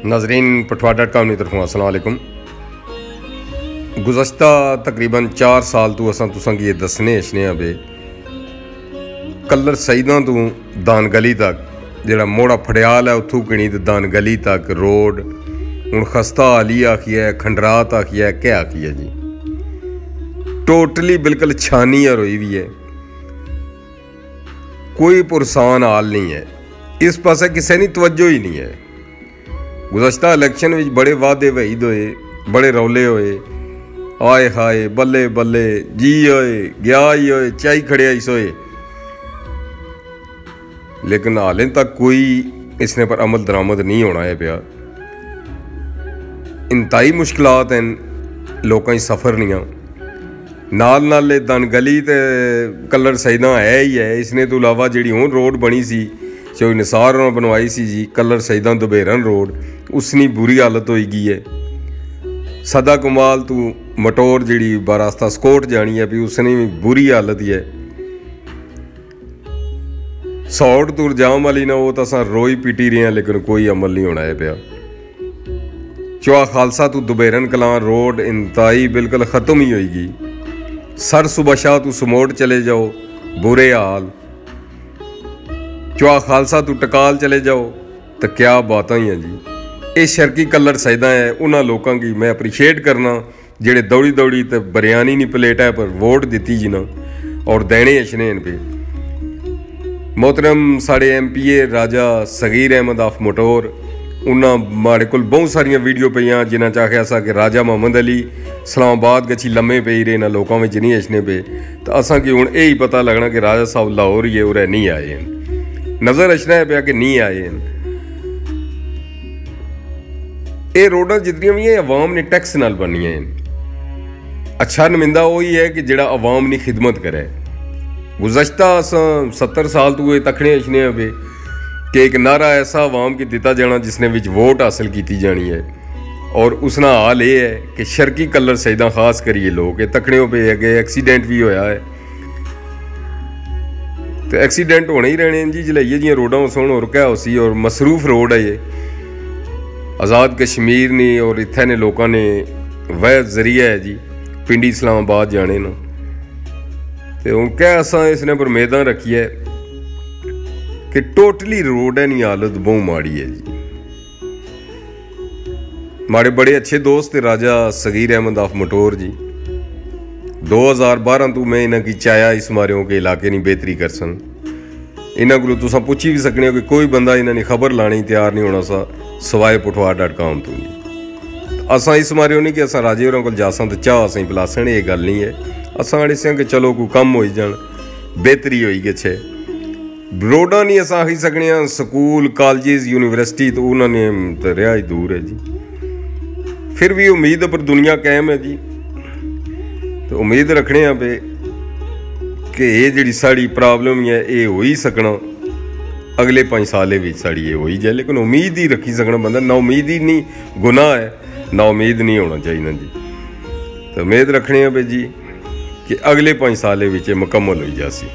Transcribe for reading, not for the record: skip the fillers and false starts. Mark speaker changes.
Speaker 1: नाजरीन पठवा.com की तरफों अस्सलाम वालेकुम। गुज़श्ता तकरीबन 4 साल तो असां तुसां ये दसने अशने बे कलर सईदा तो दान गली तक जोड़ा मोड़ा फड़ियाल है उतू किणी तो दान गली तक रोड हूँ खस्ता हाली आखी है, खंडरात आखी है, क्या आखी है जी, टोटली बिल्कुल छानी रोई भी है, कोई पुरसान हाल नहीं है। इस पासे किसी ने तवज्जो ही नहीं है। गुज़श्ता इलेक्शन में बड़े वादे वहीद होए, बड़े रौले होए, आए हाए बल्ले बल्ले जी होए गया ही होए चाई खड़े आई सोए, लेकिन हाले तक कोई इसने पर अमल दरामद नहीं होना है पिया। इंतहाई मुश्किलात हैं, लोगों की सफ़र नहीं नाल दन गली तो कलर सईदा है ही है। इसने तो इलावा जी हूँ रोड बनी सी जो निसार बनवाई सी जी कलर सईदा दुबेरन रोड, उसनी बुरी हालत हो गई है। सदा कमाल तू मटोर जी बारास्ता स्कोट जानी है भी उसने भी बुरी हालत ही है। सौड़ तुर जाम वाली ना वो तो असा रोई पीटी रहे हैं, लेकिन कोई अमल नहीं होना है पिया। चौहा खालसा तू दुबेरन कलां रोड इंतहाई बिल्कुल ख़त्म ही होगी। सर सुबह शाह तू समोट चले जाओ बुरे हाल, चौहा खालसा तू टकाल चले जाओ तो क्या बात ही हैं जी। ये शर्की कलर सईदा है उन्होंने लोगों की मैं अप्रीशिएट करना जेड़े दौड़ी दौड़ी तो बरियानी नहीं प्लेट है पर वोट दी जी ना और देने अशने पे। मोहतरम साढ़े MPA राजा सगीर अहमद ऑफ मोटोर उन्होंने माड़े को बहुत सारिया वीडियो पईयां जिन्हें चाख्या सा कि राजा मोहम्मद अली इस्लामाबाद गच्छी लम्मे पे रहे ना लोगों में नहीं अचने पे, तो असा कि हूँ यही पता लगना कि राजा साहब लाहौर ही है उरे नहीं आए हैं, नज़र अचना है पिया कि नहीं आए हैं। ये रोडां जितनियां भी हैं अवाम ने टैक्स नाल बनिया हैं। अच्छा नुमाइंदा वही है कि जिहड़ा अवाम की खिदमत करे। गुज़श्ता 70 साल तो ये तखने अचने पे कि एक नारा ऐसा अवाम की दिता जाना जिसने विच वोट हासिल की जानी है, और उसना हाल ये है कि शर्की कलर सईदा खास करिए लोग तकड़ियों पे अगे एक्सीडेंट भी होया है। तो एक्सीडेंट होने ही रहने जी जिले जी रोडा सुन और क्या उसी और मसरूफ रोड है ये आज़ाद कश्मीर ने और इत्थे ने लोगों ने वह जरिया है जी पिंडी इस्लामाबाद जाने ना। तो हूँ क्या असा इसने पर उम्मीदां रखी है कि टोटली रोड है नहीं हालत बहुत माड़ी है जी। हमारे बड़े अच्छे दोस्त राजा सगीर अहमद ऑफ मोटोर जी 2012 तो मैं इन्हों की चाया इस मारे के इलाके नहीं बेहतरी कर सन। इन्हों को तुसा पूछी भी सकने हो कि कोई बंदा इन्होंने खबर लाने तैयार नहीं होना सा सवाए पठवा.com तो जी। असा इस मारे नहीं कि असा राजे होर को जासा तो चाह असें पिलासन, ये गल नहीं है। असा अड़े से कि चलो कोई कम हो जान बेहतरी होई गए रोडा नहीं असा आखी सकने स्कूल कॉलेज यूनिवर्सिटी तो उन्होंने तो रहा ही दूर है जी। फिर भी उम्मीद पर दुनिया कायम है जी। तो उम्मीद रखने पे कि ये जी साड़ी प्रॉब्लम है ये हो ही सकना अगले 5 साल भी साड़ी ये हो ही जाए, लेकिन उम्मीद ही रखी सकना बंदा। ना उम्मीद ही नहीं गुनाह है, ना उम्मीद नहीं होना चाहिए जी। तो उम्मीद रखने पे जी कि अगले 5 साल मुकम्मल हो जासी।